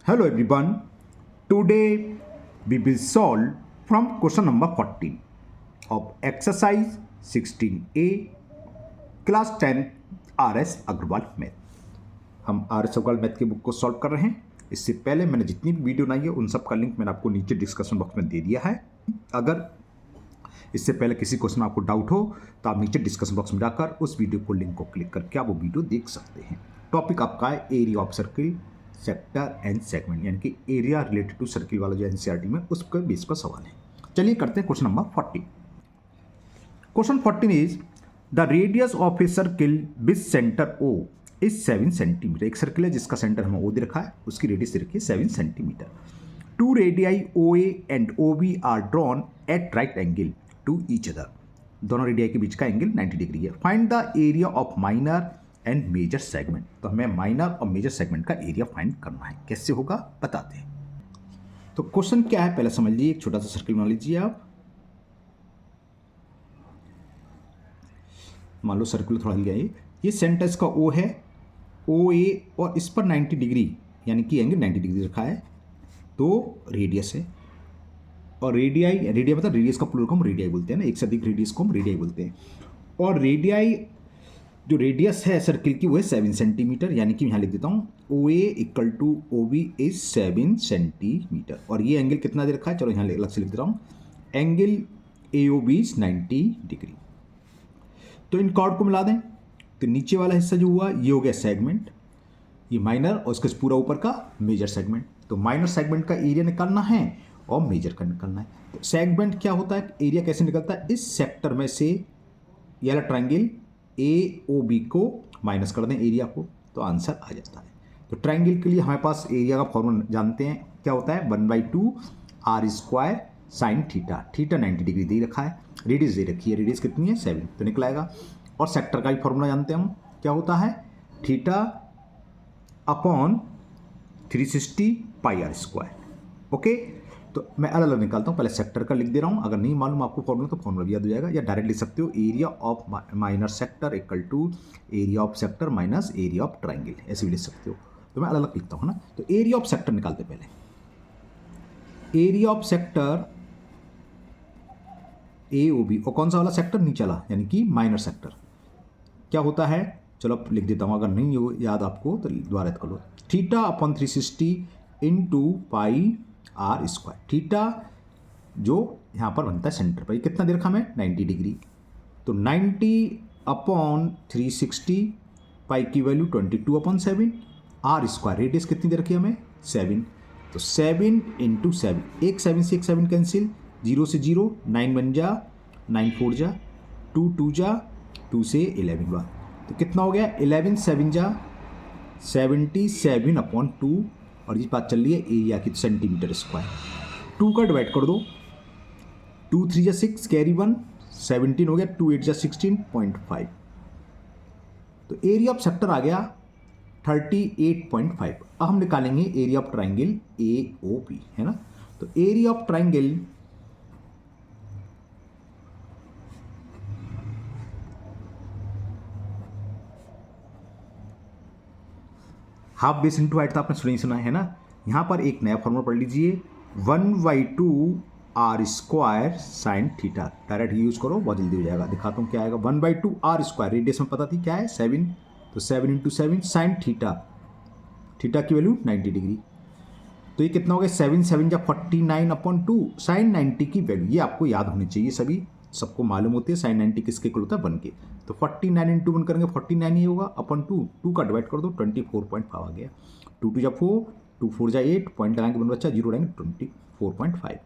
Hello everyone. Today we will solve from question number 14 of exercise 16A class 10 RS Agarwal math. हम RS Agarwal math की book को solve कर रहे हैं. इससे पहले मैंने जितनी भी वीडियो बनाई है उन सब का लिंक मैंने आपको नीचे डिस्कशन बॉक्स में दे दिया है. अगर इससे पहले किसी क्वेश्चन में आपको डाउट हो तो आप नीचे डिस्कशन बॉक्स में जाकर उस वीडियो को लिंक को क्लिक करके आप वो वीडियो देख सकते हैं. टॉपिक आपका है area of circle sector and segment, यानी कि एरिया रिलेटेड टू सर्किल वाला जो एनसीईआरटी में उसके बेस पर सवाल है. चलिए करते हैं question number 14. Question 14 is the radius of a circle with centre O is 7 centimetre. एक सर्किल है जिसका सेंटर हमें ओ दे रखा है, उसकी रेडियस दे रखी है 7 centimetre. Two radii O A and O B are drawn at right angle to each other. दोनों रेडियाई के बीच का एंगल 90 डिग्री है. Find the area of minor and major segment. तो हमें माइनर और मेजर सेगमेंट का एरिया फाइंड करना है. कैसे होगा बताते हैं. तो क्वेश्चन क्या है पहले समझ लीजिए. एक छोटा सा सर्किल बना लीजिए आप. मान लो सर्कुलर थोड़ा हिल गया. ये सेंटर इसका ओ है, ओ ए, और इस पर 90 डिग्री यानी कि एंगल 90 डिग्री रखा है. तो रेडियस है और रेडियाई, रेडिया मतलब रेडियस का प्लूरल को हम रेडियाई बोलते हैं ना, एक से अधिक रेडियस को हम रेडियाई बोलते हैं. और रेडियाई जो रेडियस है सर्किल की वो है 7 सेंटीमीटर, यानी कि यहाँ लिख देता हूँ O A equal to O B is 7 centimetre. और ये एंगल कितना दे रखा है, चलो यहाँ अलग से लिख देता हूँ, angle A O B is 90 degree. तो इन कॉर्ड को मिला दें तो नीचे वाला हिस्सा जो हुआ ये हो गया सेगमेंट, ये माइनर, और इसके पूरा ऊपर का मेजर सेगमेंट. तो माइनर सेगमेंट का एरिया निकालना है और मेजर का निकालना है. तो सेगमेंट क्या होता है, एरिया कैसे निकलता है, इस सेक्टर में से ये वाला ट्रायंगल ए ओ बी को माइनस कर दें एरिया को, तो आंसर आ जाता है. तो ट्रायंगल के लिए हमारे पास एरिया का फॉर्मूला जानते हैं, क्या होता है 1/2 are square sine theta. Theta 90 degree दे रखा है, रेडियस दे रखी है, रेडियस कितनी है 7, तो निकल आएगा. और सेक्टर का भी फॉर्मूला जानते हैं हम, क्या होता है theta upon 360 pi are square. Okay, तो मैं अलग अलग निकालता हूँ. पहले सेक्टर का लिख दे रहा हूँ, अगर नहीं मालूम आपको फॉर्मूला तो फॉर्मूला भी याद हो जाएगा. या डायरेक्ट लिख सकते हो area of minor sector equal to area of sector minus area of triangle, ऐसे भी लिख सकते हो. तो मैं अलग अलग लिखता हूँ ना. तो एरिया ऑफ सेक्टर निकालते पहले. Area of sector A O B, और कौन सा वाला सेक्टर नीचे वाला यानी कि माइनर सेक्टर, क्या होता है चलो अब लिख देता हूँ, अगर नहीं हो याद आपको तो दोबारा कर लो. Theta upon 360 into pi are square. Theta जो यहाँ पर बनता है सेंटर पर, ये कितना दे रखा हमें 90 डिग्री. तो 90 अपॉन 360, पाई की वैल्यू 22/7, आर स्क्वायर रेडियस कितनी दे रखी है हमें 7. तो 7 इंटू 7, एक 7 से एक 7 कैंसिल, 0 से 0, 9 बन जा, 9 4 जा, 2 2 जा, 2 से 11 बार. तो कितना हो गया 11 7 जा 77/2. और ये बात चल रही है एरिया की, सेंटीमीटर स्क्वायर. 2 का डिवाइड कर दो, 2 3 जा 6, कैरी 1, 17 हो गया, 2 8 जा 16.5. तो एरिया ऑफ सेक्टर आ गया 38.5. अब हम निकालेंगे area of triangle A O B, है ना. तो area of triangle half base into height, तो आपने सुना ही सुना है ना. यहाँ पर एक नया फॉर्मूला पढ़ लीजिए, 1/2 are square sine theta. Direct use करो, बहुत जल्दी हो जाएगा. दिखाता हूँ क्या आएगा. 1/2 आर स्क्वायर, रेडियस में पता थी क्या है 7, तो 7 इंटू 7 साइन थीटा. थीटा की वैल्यू 90 डिग्री. तो ये कितना हो गया 7 7 जा 49/2 साइन 90 की वैल्यू. ये आपको याद होनी चाहिए, सभी सबको मालूम होती है साइन 90 किसके इक्वल होता है 1 के. तो 49 इंटू 1 करेंगे 49 ही होगा अपन 2. 2 का डिवाइड कर दो, 24.5 आ गया. 2 2 जा 4, 2 4 जा 8, पॉइंट लगाएंगे 1 बच्चा, 0 लगाएंगे 24.5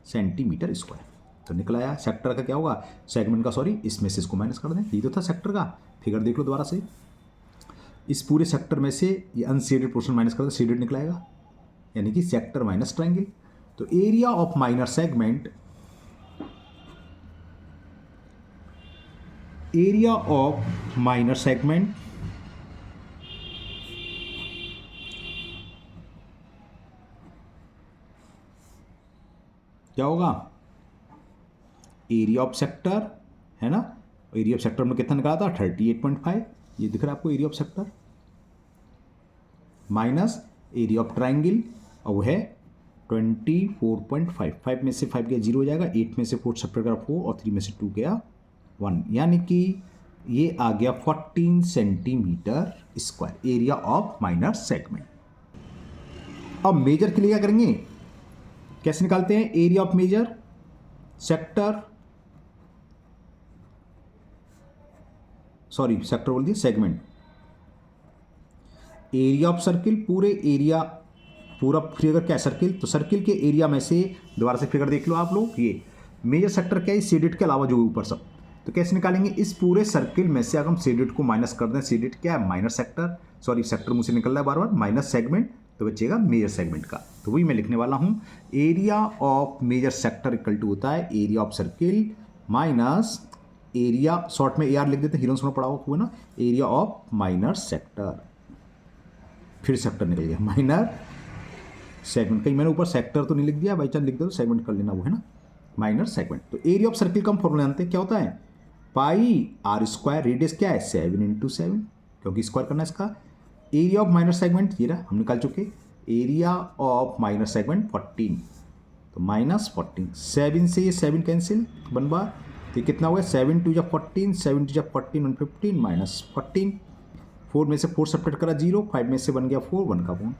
सेंटीमीटर स्क्वायर. तो निकल आया. सेक्टर का क्या होगा, सेगमेंट का, सॉरी, इसमें से इसको माइनस कर दें. ये तो था सेक्टर का. फिगर देख लो दोबारा से. इस पूरे सेक्टर में से ये अनशेडेड पोर्शन माइनस कर दो, शेडेड निकल आएगा, यानी कि सेक्टर माइनस ट्राइंगल. तो area of minor segment, area of minor segment क्या होगा, एरिया ऑफ सेक्टर, है ना. एरिया ऑफ सेक्टर में कितना निकाला था 38.5, ये दिख रहा है आपको area of sector, minus area of triangle और वो है 24.5। 5 में से 5 गया 0 हो जाएगा, 8 में से 4 सब्ट्रैक्ट करा 4 और 3 में से 2 गया 1, यानी कि ये आ गया 14 centimetre square area of minor segment. अब मेजर के लिए क्या करेंगे, कैसे निकालते हैं एरिया ऑफ मेजर, सेक्टर बोल दिया, सेगमेंट। एरिया ऑफ सर्किल, पूरे एरिया, पूरा फिगर क्या है सर्किल, तो सर्किल के एरिया में से दोबारा से फिगर देख लो आप लोग, ये मेजर सेक्टर क्या है सीडेड के अलावा जो ऊपर सब, तो कैसे निकालेंगे, इस पूरे सर्किल में से अगर हम सीडेड को माइनस कर दें, सीडेड क्या है माइनर सेक्टर, सेक्टर मुझे निकल रहा है बार बार, माइनस सेगमेंट, तो बचेगा मेजर सेगमेंट का। तो वही मैं लिखने वाला हूं, area of major sector equal to होता है area of circle minus area, short में AR लिख देते हैं, हीरो सुना पड़ा हुआ ना, एरिया ऑफ माइनर सेक्टर, फिर सेक्टर निकल गया माइनर सेगमेंट, कहीं मैंने ऊपर सेक्टर तो नहीं लिख दिया, बाई चांस लिख दो सेगमेंट कर लेना, वो है ना माइनर सेगमेंट। तो एरिया ऑफ सर्किल का हम फॉर्मूला जानते हैं, क्या होता है πr², रेडियस क्या है 7 × 7, क्योंकि स्क्वायर करना है इसका। एरिया ऑफ माइनर सेगमेंट ये रहा, हम निकाल चुके, एरिया ऑफ माइनर सेगमेंट 14, तो -14, 7 से ये 7 कैंसिल 1 बार, तो कितना हुआ 7 × 2 = 14, 7 × 14 115 -14, 4 में से 4 सब्ट्रैक्ट करा 0, 5 में से बन गया 4, 1 का पॉइंट।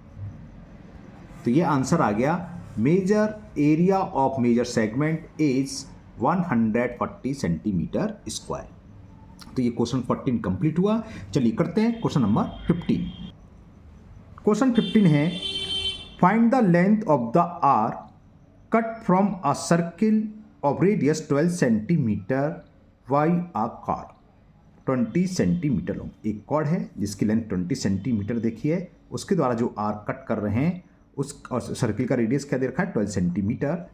तो ये आंसर आ गया, major area of major segment is 140 centimetre square. तो ये क्वेश्चन 14 कंप्लीट हुआ। चलिए करते हैं क्वेश्चन नंबर 15। क्वेश्चन 15 है, find the length of the arc cut from a circle of radius 12 centimetre by a cord 20 centimetre long. एक cord है जिसकी लेंथ 20 सेंटीमीटर देखिए, उसके द्वारा जो आर्क कट कर रहे हैं उस, और सर्किल का रेडियस क्या दे रखा है 12 सेंटीमीटर,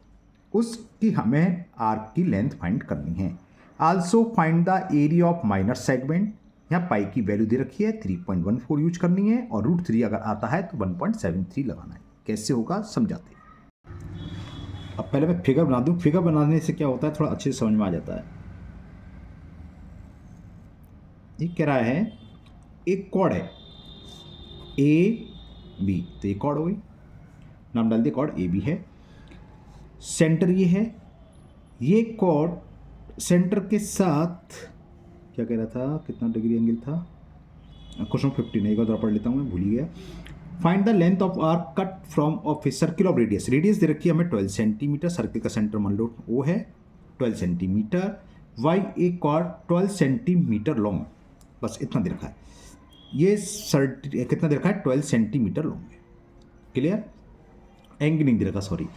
उसकी हमें आर्क की लेंथ फाइंड करनी है। Also find the area of minor segment, यहाँ पाई की वैल्यू दे रखी है 3.14 यूज करनी है, और √3 अगर आता है तो 1.73 लगाना है। कैसे होगा समझाते हैं। अब पहले मैं फिगर बना दूं, फिगर बनाने से क्या होता है थोड़ा अच्छे से समझ में आ जाता है। ये कह रहा है एक कॉर्ड है AB, तो ये कॉर्ड हो गई, नाम डाल दिया कॉर्ड AB है, सेंटर ये है, ये कॉर्ड सेंटर के साथ क्या कह रहा था, कितना डिग्री एंगल था, क्वेश्चन 15 एक बार पढ़ लेता हूँ, मैं भूल ही गया। Find the length of arc cut from of a circle of radius, radius दे रखी है हमें 12 सेंटीमीटर, सर्किल का सेंटर मान लो वो है 12 सेंटीमीटर, वाई ए कॉर्ड 12 सेंटीमीटर लॉन्ग, बस इतना दे रखा है। ये कितना दे रखा है 12 सेंटीमीटर लॉन्ग है, क्लियर, एंगल नहीं दे रखा, सॉरी,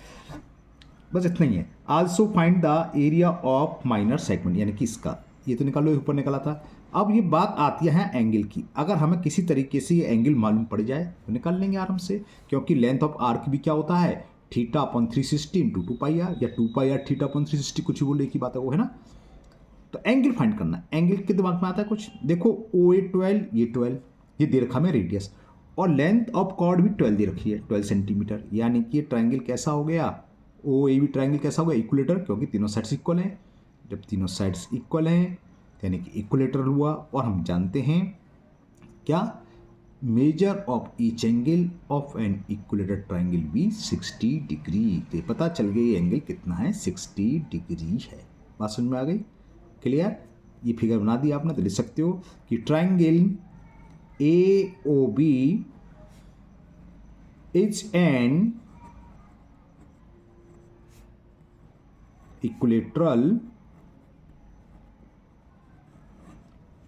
बस इतना ही है। Also find the area of minor segment, यानी कि इसका ये तो निकालो, ऊपर निकाला था। अब ये बात आती है एंगल की, अगर हमें किसी तरीके से ये एंगल मालूम पड़ जाए तो निकाल लेंगे आराम से, क्योंकि लेंथ ऑफ आर्क भी क्या होता है θ/360 × 2πr, या 2πr θ/360, कुछ भी बोले की बात है वो, है ना। तो एंगल फाइंड करना है, एंगल के दिमाग में आता है कुछ, देखो OA 12, ये 12, ये दे रखा में रेडियस, और लेंथ ऑफ कॉर्ड भी 12 दे रखी है 12 सेंटीमीटर, यानी कि ये ट्राइंगल कैसा हो गया, OAB ट्राइंगल कैसा हो गया इक्विलेटर, क्योंकि तीनों साइड्स इक्वल हैं। जब तीनों साइड्स इक्वल हैं यानी कि इक्विलेटर हुआ, और हम जानते हैं क्या, measure of each angle of N equilateral triangle भी 60 डिग्री, तो पता चल गया ये एंगल कितना है 60 डिग्री है। बात समझ में आ गई, क्लियर। ये फिगर बना दिया आपने, तो लिख सकते हो कि triangle AOB is an equilateral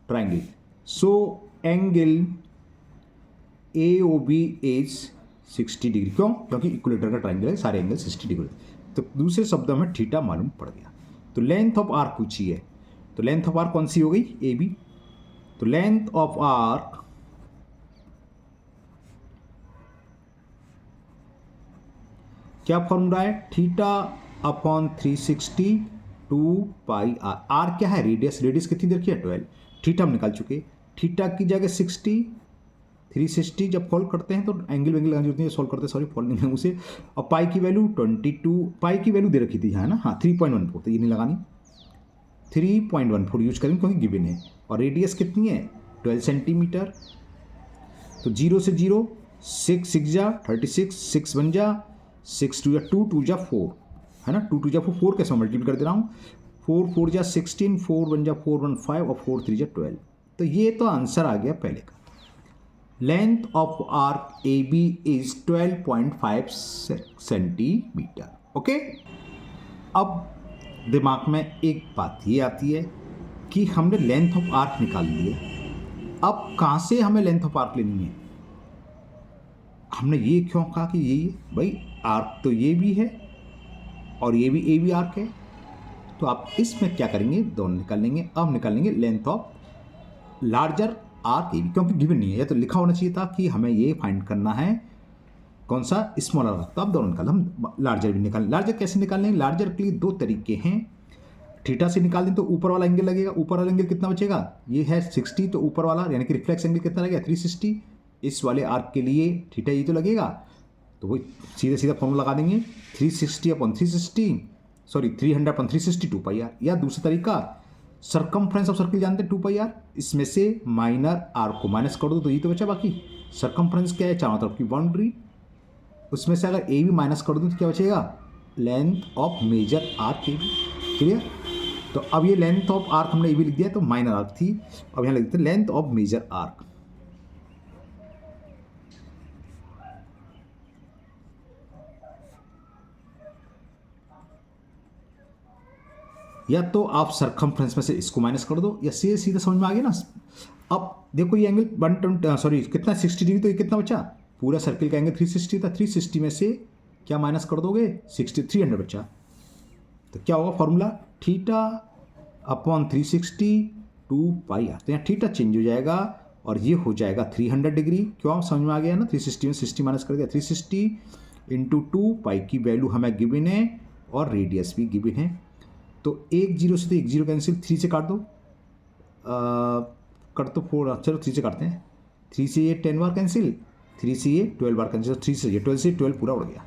triangle, so angle AOB is 60 degree, क्यों, क्योंकि इक्विलेटर का ट्राइंगल है, सारे एंगल 60 डिग्री। तो दूसरे शब्दों में थीटा मालूम पड़ गया। तो लेंथ ऑफ आर्क पूछी है, तो लेंथ ऑफ आर्क कौन सी हो गई AB, तो लेंथ ऑफ आर्क क्या फॉर्मूला है, θ/360 2πr, आर क्या है रेडियस, रेडियस कितनी देर की है 12, थीटा हम निकाल चुके, थीटा की जगह 60, 360 जब सॉल्व करते हैं तो एंगल वेंगल लगानी होती है, सॉल्व करते हैं, सॉरी फॉल्व नहीं है उसे, और पाई की वैल्यू 22, पाई की वैल्यू दे रखी थी यहाँ ना, हाँ 3.14, तो ये नहीं लगानी, 3.14 यूज करेंगे क्योंकि गिवन है, और रेडियस कितनी है 12 सेंटीमीटर, तो 0 से 0 6 6 जा 36, 6 1 जा 6 2 जा 2 2 जा 4, है ना, 2 2 जा 4 कैसे मल्टीपल कर दे रहा हूँ, 4 4 जा 16, 4 1 जा 4 1 5 और 4 3 जा 12। तो ये तो आंसर आ गया पहले का। Length of arc A B is 12.5 centimetre. Okay, अब दिमाग में एक बात ये आती है कि हमने लेंथ ऑफ आर्क निकाल ली है, अब कहाँ से हमें लेंथ ऑफ आर्क लेनी है। हमने ये क्यों कहा कि ये भाई आर्क तो ये भी है और ये भी ए बी आर्क है, तो आप इसमें क्या करेंगे, दोनों निकाल लेंगे। अब निकाल लेंगे length of larger arc A B, क्योंकि गिवन नहीं है, ये तो लिखा होना चाहिए था कि हमें ये फाइंड करना है कौन सा, स्मॉलर आर्क। तो अब दोनों निकाल, हम लार्जर भी निकालें। लार्जर कैसे निकालें, लार्जर के लिए दो तरीके हैं। थीटा से निकाल दें तो ऊपर वाला एंगल लगेगा, ऊपर वाला एंगल कितना बचेगा, ये है 60, तो ऊपर वाला यानी कि रिफ्लेक्स एंगल कितना लगेगा 360। इस वाले आर्क के लिए थीटा ये तो लगेगा, तो वही सीधा सीधा फॉर्मूला लगा देंगे 360 upon 360, sorry 300 upon 360 2 pi R. या दूसरा तरीका, सरकमफ्रेंस ऑफ सर्किल जानते हैं 2 पाई आर, इसमें से माइनर आर्क को माइनस कर दो तो ये तो बचा। बाकी सरकमफ्रेंस क्या है, चारों तरफ की बाउंड्री, उसमें से अगर ए भी माइनस कर दूँ तो क्या बचेगा, length of major arc A B. Clear. तो अब ये लेंथ ऑफ आर्क हमने ए बी लिख दिया, तो माइनर आर्क थी, अब यहाँ लिख देते हैं लेंथ ऑफ मेजर आर्क। या तो आप सरकमफ्रेंस में से इसको माइनस कर दो, या सीधे सीधे समझ में आ गया ना। अब देखो ये एंगल 120 सॉरी कितना 60 डिग्री, तो ये कितना बचा, पूरा सर्किल का एंगल 360 था, 360 में से क्या माइनस कर दोगे 60, 300 बचा। तो क्या होगा formula, theta upon 360 2 pi R. तो यहाँ थीटा चेंज हो जाएगा और ये हो जाएगा 300 डिग्री। क्यों, समझ में आ गया ना, 360 में 60 माइनस कर दिया, 360 इंटू 2 पाई की वैल्यू हमें गिवन है और रेडियस भी गिवन है। तो 1 0 से तो 1 0 कैंसिल, 3 से काट दो, कर तो 4, चलो 3 से काटते हैं, 3 से ये 10 बार कैंसिल, 3 से ये 12 बार कैंसिल, 3 से ये 12 से 12 पूरा उड़ गया।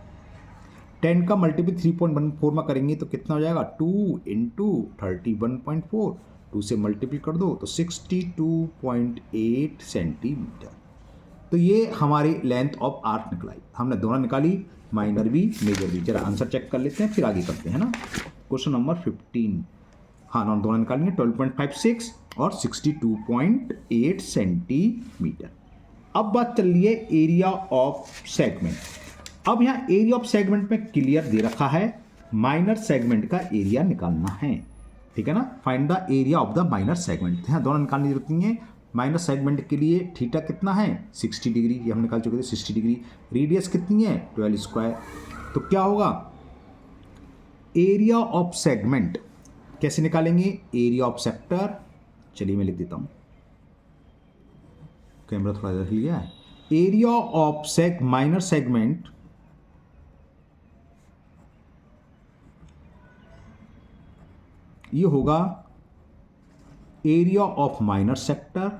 10 का मल्टीपल 3.14 में करेंगे तो कितना हो जाएगा, 2 इंटू 31.4, 2 से मल्टीपल कर दो तो 62.8 सेंटीमीटर। तो ये हमारी लेंथ ऑफ आर्क निकलाई, हमने दोनों निकाली, माइनर भी मेजर भी। जरा आंसर चेक कर लेते हैं फिर आगे करते हैं ना। क्वेश्चन नंबर 15, हाँ नॉन दोनों निकालेंगे, 12.56 और 62.8 सेंटीमीटर। अब बात चल रही है एरिया ऑफ सेगमेंट। अब यहाँ एरिया ऑफ सेगमेंट में क्लियर दे रखा है माइनर सेगमेंट का एरिया निकालना है, ठीक है ना। Find the area of the minor segment, यहाँ दोनों निकालने की जरूरत नहीं है। माइनर सेगमेंट के लिए थीटा कितना है 60 डिग्री, ये हम निकाल चुके थे 60 डिग्री। रेडियस कितनी है 12 स्क्वायर। तो क्या होगा एरिया ऑफ सेगमेंट, कैसे निकालेंगे, एरिया ऑफ सेक्टर, चलिए मैं लिख देता हूँ, कैमरा थोड़ा रख लिया है। एरिया ऑफ माइनर सेगमेंट ये होगा area of minor sector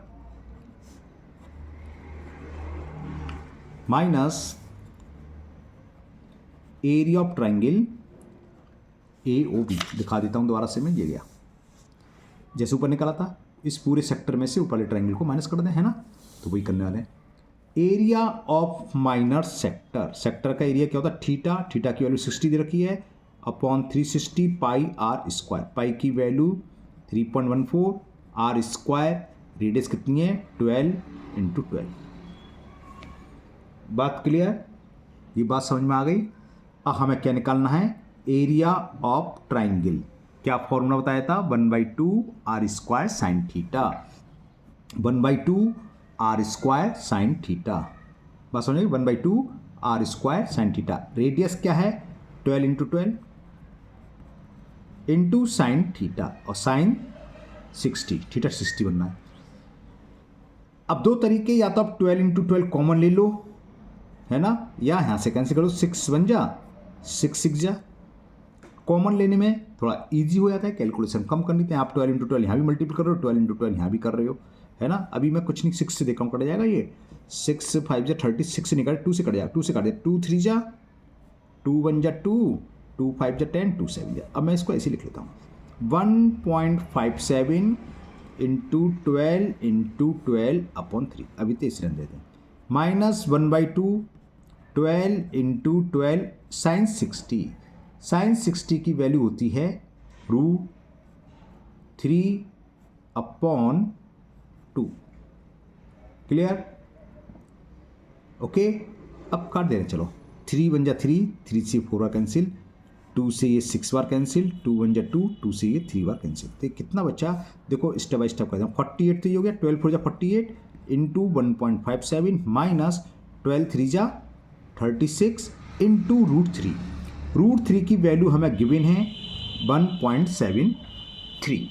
minus area of triangle A O B. दिखा देता हूं दोबारा से, मैं ये गया जैसे ऊपर निकाला था, इस पूरे सेक्टर में से ऊपर वाले ट्राइंगल को माइनस कर दें, है ना। तो वही करने वाले हैं। Area of minor sector, sector का एरिया क्या होता है, थीटा, थीटा की वैल्यू 60 दे रखी है, upon 360 pi are square, pi की वैल्यू 3.14, आर स्क्वायर, रेडियस कितनी है 12 इंटू 12। बात क्लियर, ये बात समझ में आ गई। अब हमें क्या निकालना है, एरिया ऑफ ट्राइंगल। क्या फॉर्मूला बताया था, 1/2 are square sine theta, 1/2 are square sine theta. बात समझ, 1/2 are square sine theta. Radius क्या है 12 इंटू 12 इंटू साइन थीटा, और साइन 60, थीटा 60 बनना है। अब दो तरीके, या तो आप 12 इंटू 12 कॉमन ले लो, है ना, या यहाँ से कैंसिल करो, 6 बन जा 6 6 जा। कॉमन लेने में थोड़ा इजी हो जाता है, कैलकुलेशन कम कर लेते हैं। आप 12 इंटू 12 यहाँ भी मल्टीपल कर रहे हो, 12 इंटू 12 यहाँ भी कर रहे हो, है ना। अभी मैं कुछ नहीं, 6 से देखा हूँ, कट जाएगा ये, 6 5 जा 36 से निकाल, 2 से कट जाएगा, 2 से काट दिया, 2 3 जा 2 1 जा 2, 2 5 जा 10, 2 7 जा। अब मैं इसको ऐसे लिख लेता हूँ, 1.57 इंटू 12 इंटू 12 अपॉन 3। अभी तो इसे रहने देते हैं, -1/2 12 इंटू 12 साइन 60। साइन 60 की वैल्यू होती है √3/2। क्लियर? ओके, अब काट दे रहे, चलो 3 बन जा 3, 3 से 4 बार कैंसिल, 2 से ये 6 बार कैंसिल, 2 बन जा 2, 2 से ये 3 बार कैंसिल। तो कितना बचा देखो, स्टेप बाय स्टेप कर दें। 48 तो ये हो गया, 12 4 जा 48 इंटू 1.57 माइनस 12 3 जा 36 इंटू √3। √3 की वैल्यू हमें गिवन है 1.73।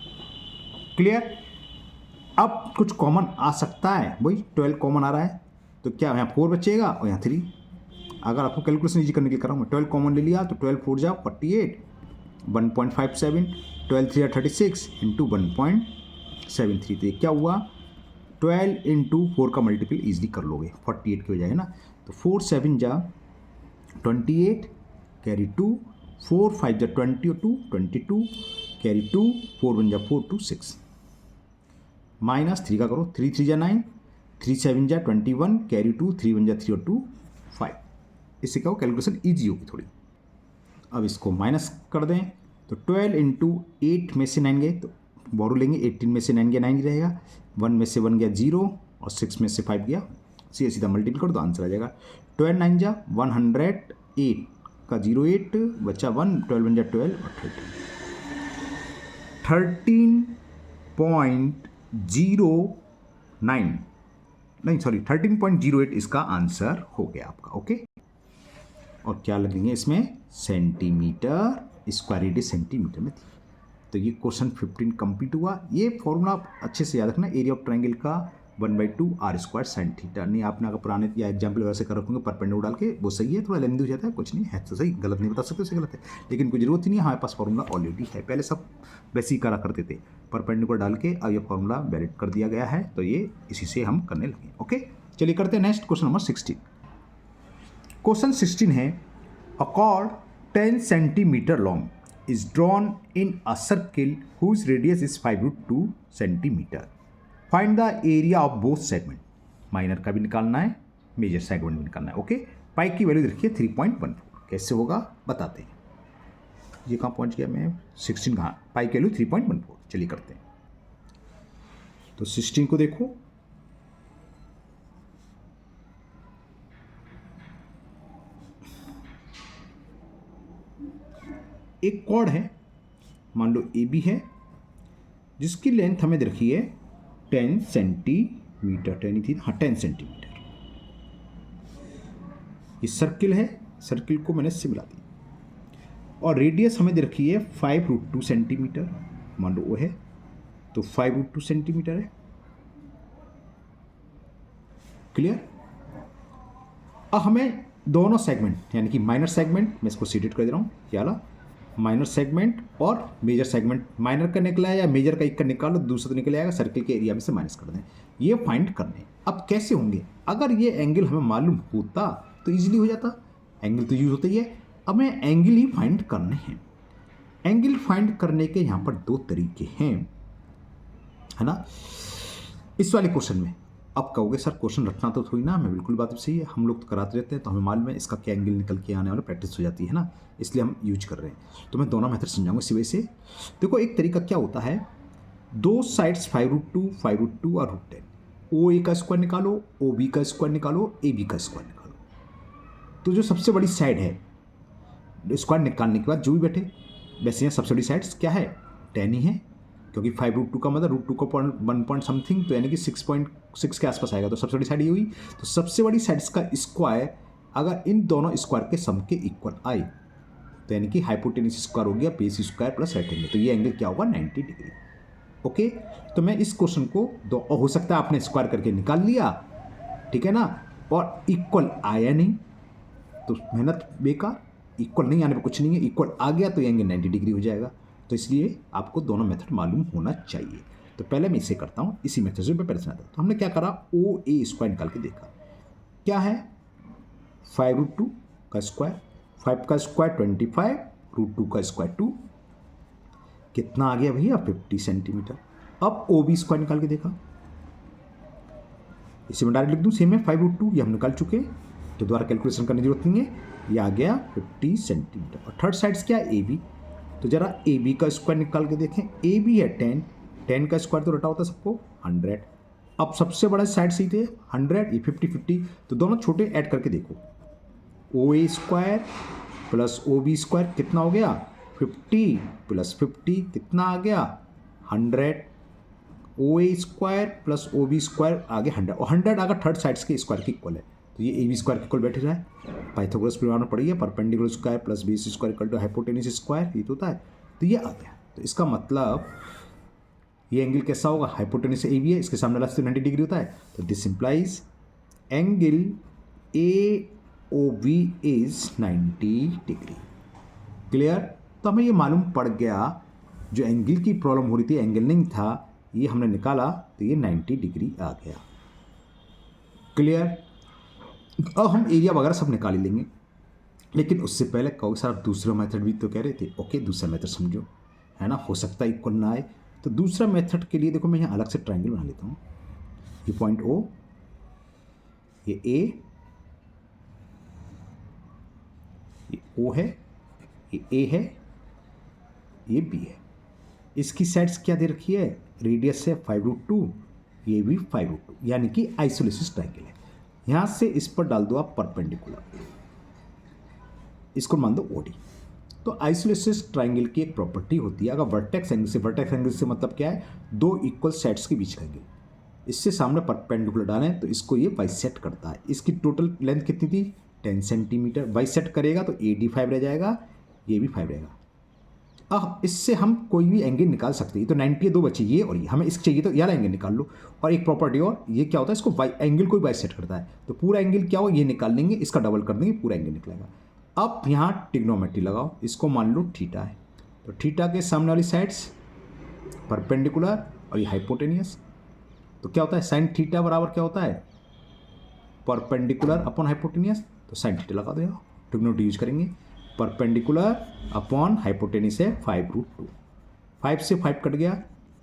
क्लियर? अब कुछ कॉमन आ सकता है, वही 12 कॉमन आ रहा है, तो क्या यहाँ 4 बचेगा और यहाँ 3। अगर आपको कैलकुलेशन इजी करने के लिए कर रहा हूँ मैं, 12 कॉमन ले लिया तो 12 4 जा 48, 1.57, 12 3 जा 36 इंटू 1.73। तो ये क्या हुआ, 12 इंटू 4 का मल्टीपल ईजिली कर लोगे 48 की बजाय, है ना। तो 4 7 जा 28 कैरी 2, 4 5 जा 22 22 कैरी 2, 4 1 जा 4 2 6 माइनस 3 का करो, 3 3 जा 9, 3 7 जा 21 कैरी 2, 3 1 जा 3 और 2 5। इससे क्या हो, कैलकुलेशन ईजी होगी थोड़ी। अब इसको माइनस कर दें तो 12 इंटू 8 में से 9 गए तो बोरो लेंगे, 18 में से 9 गया 9 ही रहेगा, 1 में से 1 गया 0 और 6 में से 5 गया, सीधा सीधा मल्टीपल कर दो आंसर आ जाएगा। 12 9 जा 108 का 08 बचा 1, 12 1 जा 12 और 13.09 नहीं सॉरी 13.08 इसका आंसर हो गया आपका। ओके, और क्या लगेंगे इसमें, सेंटीमीटर स्क्वायर, रेडियस सेंटीमीटर में थी। तो ये क्वेश्चन 15 कंप्लीट हुआ। ये फॉर्मूला अच्छे से याद रखना, एरिया ऑफ ट्रायंगल का 1/2 r² sin थीटा। नहीं आपने अगर पुराने या एग्जाम्पल वगैरह से कर रखोगे परपेंडिकुलर डाल के, वो सही है, थोड़ा लेंदी हो जाता है, कुछ नहीं है तो सही, गलत नहीं बता सकते उसे गलत है, लेकिन कोई जरूरत ही नहीं है, हमारे पास फॉर्मूला ऑलरेडी है। पहले सब वैसे ही करा करते थे, परपेंडिकुलर डाल के, अब ये फॉर्मूला वैलिड कर दिया गया है, तो ये इसी से हम करने लगे। ओके, चलिए करते हैं नेक्स्ट क्वेश्चन नंबर 16। क्वेश्चन 16 है, अ cord 10 centimetre long is drawn in a circle whose radius is 5√2 centimeter. Find the area of both segment. Minor का भी निकालना है, मेजर सेगमेंट भी निकालना है। ओके, पाई की वैल्यू देखिए 3.14। कैसे होगा बताते हैं। ये कहाँ पहुँच गया मैं, 16 कहाँ, पाई की वैल्यू 3.14। चलिए करते हैं। तो 16 को देखो, एक कॉर्ड है, मान लो ए बी है, जिसकी लेंथ हमें रखी है 10 सेंटीमीटर, 10 ही थी, हाँ 10 सेंटीमीटर। ये सर्किल है, सर्किल को मैंने इससे मिला दिया, और रेडियस हमें दे रखी है 5√2 सेंटीमीटर, मान लो वो है, तो 5√2 सेंटीमीटर है। क्लियर? अब हमें दोनों सेगमेंट, यानी कि माइनर सेगमेंट, मैं इसको सीडेड कर दे रहा हूँ, क्या वाला माइनर सेगमेंट और मेजर सेगमेंट, माइनर का निकला है या मेजर का एक का निकालो, दूसरा तो निकल आएगा, सर्किल के एरिया में से माइनस कर दें, ये फाइंड करने। अब कैसे होंगे, अगर ये एंगल हमें मालूम होता तो इजीली हो जाता, एंगल तो यूज होता ही है। अब हमें एंगल ही फाइंड करने हैं। एंगल फाइंड करने के यहाँ पर 2 तरीके हैं, है ना, इस वाले क्वेश्चन में। अब कहोगे सर क्वेश्चन रखना तो थोड़ी ना, मैं बिल्कुल बात सही है, हम लोग तो कराते रहते हैं, तो हमें मालूम है इसका क्या एंगल निकल के आने वाला, प्रैक्टिस हो जाती है ना, इसलिए हम यूज कर रहे हैं। तो मैं दोनों मेथड समझाऊंगा इसी वजह से। देखो, एक तरीका क्या होता है, दो साइड्स 5√2 और √10, ओ ए का स्क्वायर निकालो, ओ बी का स्क्वायर निकालो, ए बी का स्क्वायर निकालो। तो जो सबसे बड़ी साइड है, स्क्वायर निकालने के बाद जो भी बैठे, वैसे यहाँ सबसे बड़ी साइड्स क्या है, 10 ही है, क्योंकि 5√2 का मतलब √2 का 1 समथिंग, तो यानी कि 6.6 के आसपास आएगा, तो सबसे बड़ी साइड ये हुई। तो सबसे बड़ी साइड्स का स्क्वायर अगर इन दोनों स्क्वायर के सम के इक्वल आए, तो यानी कि हाइपोटेन्यूज स्क्वायर हो गया base square plus right angle, तो ये एंगल क्या होगा, 90 डिग्री। ओके, तो मैं इस क्वेश्चन को दो, हो सकता है आपने स्क्वायर करके निकाल लिया, ठीक है ना, और इक्वल आया नहीं तो मेहनत बेकार, इक्वल नहीं आने पर कुछ नहीं है, इक्वल आ गया तो ये एंगल 90 डिग्री हो जाएगा। तो इसलिए आपको दोनों मेथड मालूम होना चाहिए। तो पहले मैं इसे करता हूँ, इसी मेथड से मैं पहले सुनाता हूँ। तो हमने क्या करा, ओ ए स्क्वायर निकाल के देखा, क्या है 5√2 का स्क्वायर, 5 का स्क्वायर 25, √2 का स्क्वायर 2, कितना आ गया भैया 50 सेंटीमीटर। अब ओ बी स्क्वायर निकाल के देखा, इसे मैं डायरेक्ट लिख दूँ, सेम है 5√2, ये हम निकाल चुके, तो दोबारा कैलकुलेशन करने की जरूरत नहीं है, ये आ गया 50 सेंटीमीटर। और थर्ड साइड्स क्या है, ए बी, तो जरा ए बी का स्क्वायर निकाल के देखें, ए बी है 10, 10 का स्क्वायर तो रटा होता है सबको 100। अब सबसे बड़ा साइड से ही थे 100, ये 50 50, तो दोनों छोटे ऐड करके देखो, O A square plus O B square कितना हो गया, 50 प्लस 50 कितना आ गया 100, O A square plus O B square आ गया 100, और 100 अगर थर्ड साइड्स के स्क्वायर के इक्वल है, तो ये ए बी स्क्वायर के इक्वल बैठ रहा है। पाइथागोरस प्रमेय पड़ी है, perpendicular square plus base square equal to hypotenuse square, ये तो होता है, तो ये आ गया। तो इसका मतलब ये एंगल कैसा होगा, हाइपोटेन्यूज ए बी है, इसके सामने वाला 90 डिग्री होता है, तो this implies angle A O B is 90 degree. Clear? तो हमें ये मालूम पड़ गया, जो एंगल की प्रॉब्लम हो रही थी, एंगल नहीं था, ये हमने निकाला तो ये 90 डिग्री आ गया। क्लियर? अब हम एरिया वगैरह सब निकाल ही लेंगे, लेकिन उससे पहले कहोगे सर दूसरा मेथड भी तो कह रहे थे। ओके, दूसरा मेथड समझो, है ना, हो सकता है इक्वल ना आए, तो दूसरा मेथड के लिए देखो मैं यहाँ अलग से ट्राइंगल बना लेता हूँ। ये पॉइंट ओ, ये ए, ये ओ है, ये ए है, ये बी है। इसकी साइड्स क्या दे रखी है, रेडियस है 5√2, ये भी 5√2, यानी कि आइसोलेसिस ट्राइंगल है। यहाँ से इस पर डाल दो आप परपेंडिकुलर, इसको मान दो ओडी। तो आइसोलेसिस ट्राइंगल की एक प्रॉपर्टी होती है, अगर वर्टेक्स एंगल से मतलब क्या है, दो इक्वल सेट्स के बीच का एंगल, इससे सामने परपेंडिकुलर डालें तो इसको ये बाइसेक्ट करता है। इसकी टोटल लेंथ कितनी थी, 10 सेंटीमीटर, बाइसेक्ट करेगा तो ए डी 5 रह जाएगा, ये भी 5 रहेगा। अब इससे हम कोई भी एंगल निकाल सकते हैं, तो 90 है, दो बचे ये और ये, हमें इसके चाहिए तो यार एंगल निकाल लो। और एक प्रॉपर्टी और, ये क्या होता है, इसको एंगल को भी बाइसेक्ट करता है, तो पूरा एंगल क्या हो, ये निकाल लेंगे, इसका डबल कर देंगे, पूरा एंगल निकलेगा। अब यहाँ ट्रिग्नोमेट्री लगाओ, इसको मान लो थीटा है, तो थीटा के सामने वाली साइड्स परपेंडिकुलर और ये हाइपोटेनियस, तो क्या होता है साइन थीटा बराबर क्या होता है, परपेंडिकुलर अपॉन हाइपोटेनियस, तो साइन थीटा लगा दो, ट्रिग्नोमेट्री यूज करेंगे। परपेंडिकुलर अपॉन हाइपोटेनियस है 5√2, 5 से 5 कट गया,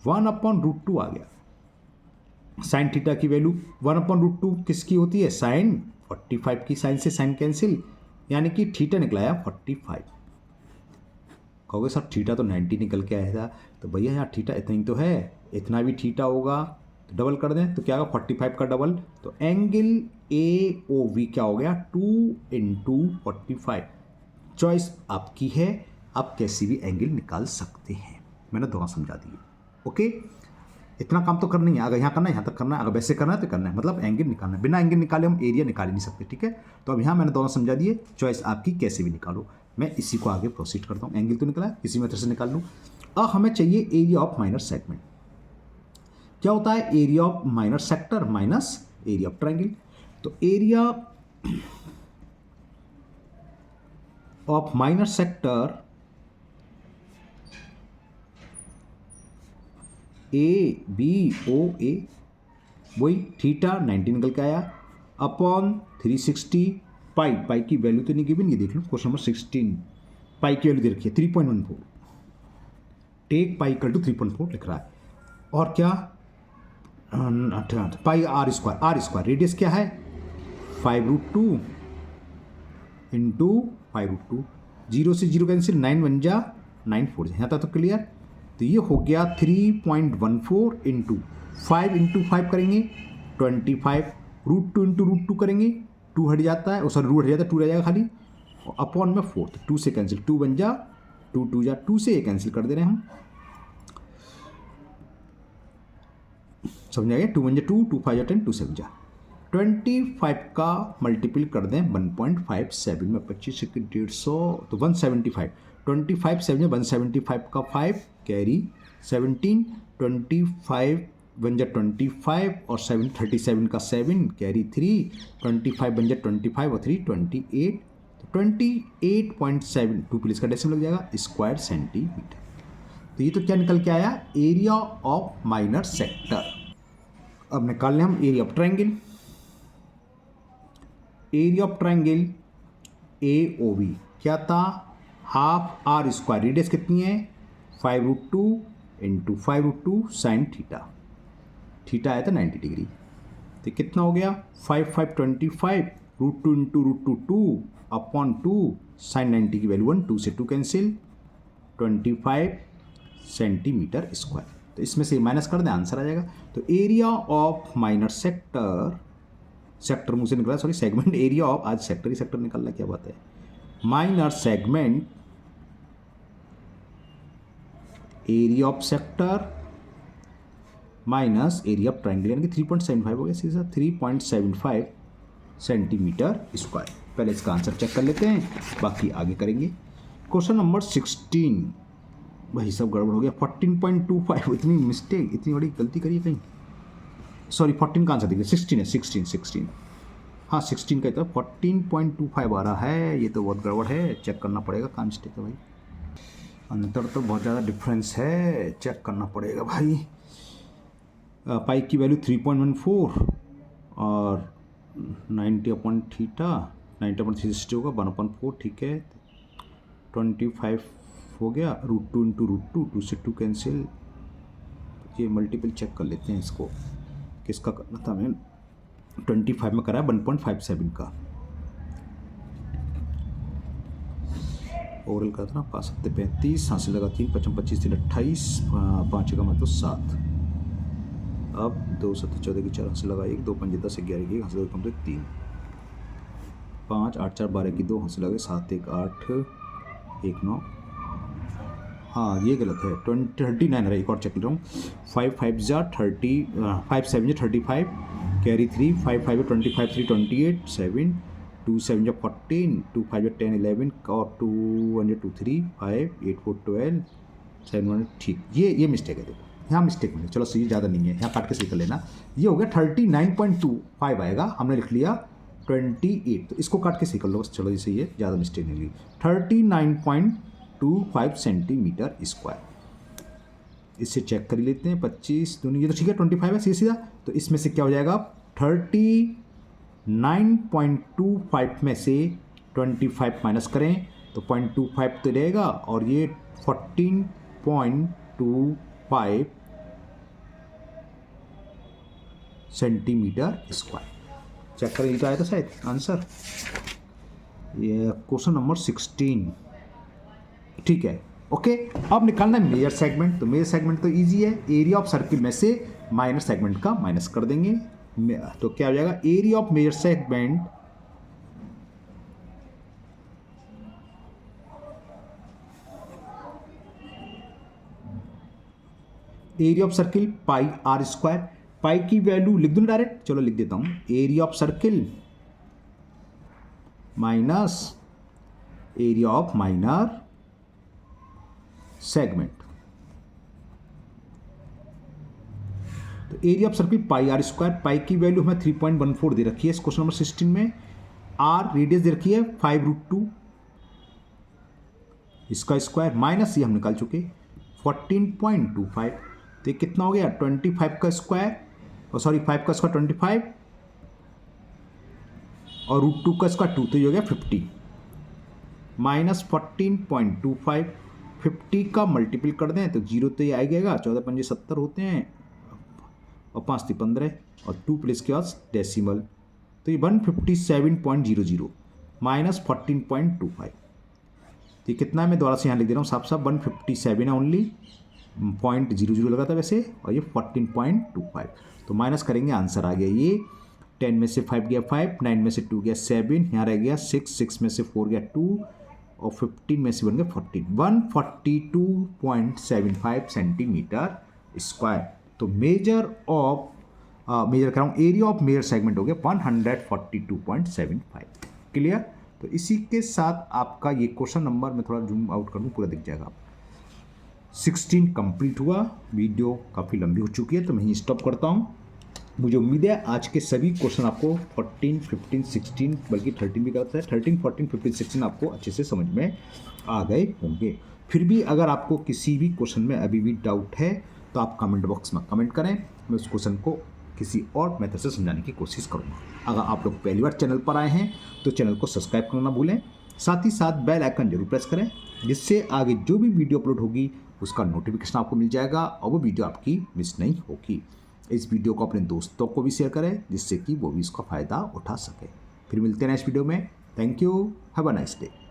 1/√2 आ गया। साइन थीटा की वैल्यू 1/√2 किसकी होती है, साइन 45 की, साइन से साइन कैंसिल, यानी कि थीटा निकला है 45। कहोगे सर थीटा तो 90 निकल के आया था, तो भैया यहाँ थीटा इतना ही तो है, इतना भी थीटा होगा तो डबल कर दें, तो क्या होगा 45 का डबल, तो एंगल ए ओ वी क्या हो गया 2 × 45। चॉइस आपकी है, आप कैसी भी एंगल निकाल सकते हैं, मैंने दोनों समझा दिए। ओके, इतना काम तो करना ही है, अगर यहाँ करना है यहाँ तक करना है, अगर वैसे करना है तो करना है, मतलब एंगल निकालना है, बिना एंगल निकाले हम एरिया निकाल ही नहीं सकते। ठीक है, तो अब यहाँ मैंने दोनों समझा दिए, चॉइस आपकी, कैसे भी निकालो। मैं इसी को आगे प्रोसीड करता हूँ, एंगल तो निकला, किसी मेथड से निकाल लूँ। अब हमें चाहिए एरिया ऑफ माइनर सेगमेंट। क्या होता है area of minor sector minus area of triangle, तो area of minor sector A B O A, वही थीटा 90 निकल के आया, अपॉन 360 पाई, पाई की वैल्यू तो नहीं गिवन, ये देख लो क्वेश्चन नंबर 16, पाई की वैल्यू दे रखी है 3.14, टेक पाई इक्वल टू 3.4 लिख रहा है। और क्या पाई आर स्क्वायर, रेडियस क्या है 5√2 इंटू 5√2, 0 से 0 कैंसिल, 9 बन जा 9 4, यहाँ तक तो क्लियर। तो ये हो गया 3.14 इंटू 5 करेंगे 25, √2 इंटू √2 करेंगे, 2 हट जाता है, और सर रूट हट जाता है, 2 रह जाएगा खाली, और अपॉन में 4, 2 से कैंसिल, 2 बन जा 2 2 जा 2 से ये कैंसिल कर दे रहे हैं हम, समझ आ गया, 2 बन जा 2, 2 5 जा 10, 2 7 जा 25 का मल्टीपल कर दें 1.57 में, 25 से 150 तो 175, 25 7 175 का 5 कैरी 17, 25 बन जा 25 और 7 37 का 7 कैरी 3, 25 बन जा 25 और 3 28, तो 28.7, 2 प्लीज का डेसिमल लग जाएगा, स्क्वायर सेंटीमीटर। तो ये तो क्या निकल के आया, एरिया ऑफ माइनर सेक्टर। अब निकाल लें हम area of triangle. Area of triangle A O B क्या था, हाफ आर स्क्वायर, रेडियस कितनी है 5√2 इंटू 5√2 साइन थीटा, थीटा आया था 90 डिग्री, तो कितना हो गया 5/5 √2 इंटू √2 2/2 साइन 90 की वैल्यू 1, 2 से 2 कैंसिल 25 सेंटीमीटर स्क्वायर। तो इसमें से माइनस कर दें, आंसर आ जाएगा। तो एरिया ऑफ माइनर सेक्टर मुझे से निकला, सॉरी सेगमेंट एरिया ऑफ, आज सेक्टर ही सेक्टर निकल रहा, क्या बात है। Minor segment area of sector minus area of triangle, यानी कि 3.75 हो गया सीधा, 3.75 सेंटीमीटर स्क्वायर। पहले इसका आंसर चेक कर लेते हैं, बाकी आगे करेंगे। क्वेश्चन नंबर 16, भाई सब गड़बड़ हो गया। 14.25, इतनी मिस्टेक, इतनी बड़ी गलती करिए कहीं, सॉरी 14 का आंसर देखिए, 16 है, 16 हाँ 16 का, तो 14.25 आ रहा है, ये तो बहुत गड़बड़ है, चेक करना पड़ेगा, कहाँ मिस्टेक है भाई, अंतर तो बहुत ज़्यादा डिफरेंस है, चेक करना पड़ेगा भाई। पाई की वैल्यू 3.14 और 90/θ होगा 1/4, ठीक है। 25 हो गया, √2 इंटू √2, 2 से 2 कैंसिल। ये मल्टीपल चेक कर लेते हैं इसको, किसका करना था, मैं 25 में करा है 1.57 का, ओवरऑल का था ना, 5 7 35, हासिल लगा 3 5 25 3 28, 5 का मतलब 7, अब 2 7 14 की 4 हासिल लगा 1, 2 5 10 11 की हासिल लगा 3, 5 8 4 12 की 2 हासिल लगा 7 1 8 1 9, हाँ ये गलत है, 39 है, एक और चेक कर रहा हूँ। 5 5 जा 30, 5 7 जा 35, कैरी 3, 5 5 25 3 28 7, 2 7 जा 14, 2 5 जा 10 11 और 2 1 जा 2 3 5 8 4 12 7 1, ठीक, ये मिस्टेक है, देखो यहाँ मिस्टेक नहीं, चलो सही ज़्यादा नहीं है, यहाँ काट के सही कर लेना। ये हो गया 39.25 आएगा, हमने लिख लिया 28, तो इसको काट के सही कर लो बस, चलो ये सही है, ज़्यादा मिस्टेक नहीं ली। 39.25 सेंटीमीटर स्क्वायर, इससे चेक कर लेते हैं। 25 दूनी, ये तो ठीक है, 25 है सीधा, तो इसमें से क्या हो जाएगा 39.25 में से 25 माइनस करें तो 0.25 तो रहेगा, और ये 14.25 सेंटीमीटर स्क्वायर। चेक करें, ये तो आया था शायद आंसर। ये क्वेश्चन नंबर 16, ठीक है, ओके। अब निकालना है मेजर सेगमेंट, तो मेजर सेगमेंट तो इजी है, एरिया ऑफ सर्किल में से माइनर सेगमेंट का माइनस कर देंगे, तो क्या हो जाएगा area of major segment area of circle pi are square. Pi की वैल्यू लिख दूं डायरेक्ट, चलो लिख देता हूं, area of circle minus area of minor segment. तो area of circle pi are square, pi की वैल्यू हमें 3.14 दे रखी है इस क्वेश्चन नंबर 16 में, आर रेडियस दे रखी है 5√2, इसका स्क्वायर माइनस ये हम निकाल चुके 14.25, तो ये कितना हो गया 25 का स्क्वायर, और सॉरी 5 का स्क्वायर 25 और √2 का स्क्वायर 2, तो ये हो गया 50 माइनस 14.25, 50 का मल्टीपल कर दें तो 0 तो ये आ गएगा, 14 पंजे 70 होते हैं, और 5 3 15 और 2 प्लेस के बाद डेसिमल, तो ये 157.00 माइनस 14.25, तो ये कितना है, मैं दोबारा से यहाँ लिख दे रहा हूँ साफ साफ, 157 है ओनली, 0.00 लगा था वैसे, और ये 14.25, तो माइनस करेंगे, आंसर आ गया ये 10 में से 5 गया 5, 9 में से 2 गया 7, यहाँ रह गया 6, 6 में से 4 गया 2, और 15 में से बन गया 14, 142.75 सेंटीमीटर स्क्वायर। तो मेजर ऑफ मेजर कर रहा हूँ, एरिया ऑफ मेजर सेगमेंट हो गया 142.75, क्लियर। तो इसी के साथ आपका ये क्वेश्चन नंबर, मैं थोड़ा जूम आउट कर दूँ, पूरा दिख जाएगा। 16 कंप्लीट हुआ, वीडियो काफ़ी लंबी हो चुकी है तो मैं यहीं स्टॉप करता हूँ। मुझे उम्मीद है आज के सभी क्वेश्चन आपको 14, 15, 16 बल्कि 13 भी करता है, 13, 14, 15, 16 आपको अच्छे से समझ में आ गए होंगे। फिर भी अगर आपको किसी भी क्वेश्चन में अभी भी डाउट है तो आप कमेंट बॉक्स में कमेंट करें, मैं उस क्वेश्चन को किसी और मेथड से समझाने की कोशिश करूँगा। अगर आप लोग पहली बार चैनल पर आए हैं तो चैनल को सब्सक्राइब करना भूलें, साथ ही साथ बेल आइकन जरूर प्रेस करें, जिससे आगे जो भी वीडियो अपलोड होगी उसका नोटिफिकेशन आपको मिल जाएगा और वो वीडियो आपकी मिस नहीं होगी। इस वीडियो को अपने दोस्तों को भी शेयर करें जिससे कि वो भी इसका फ़ायदा उठा सके। फिर मिलते हैं नेक्स्ट वीडियो में। Thank you, have a nice day.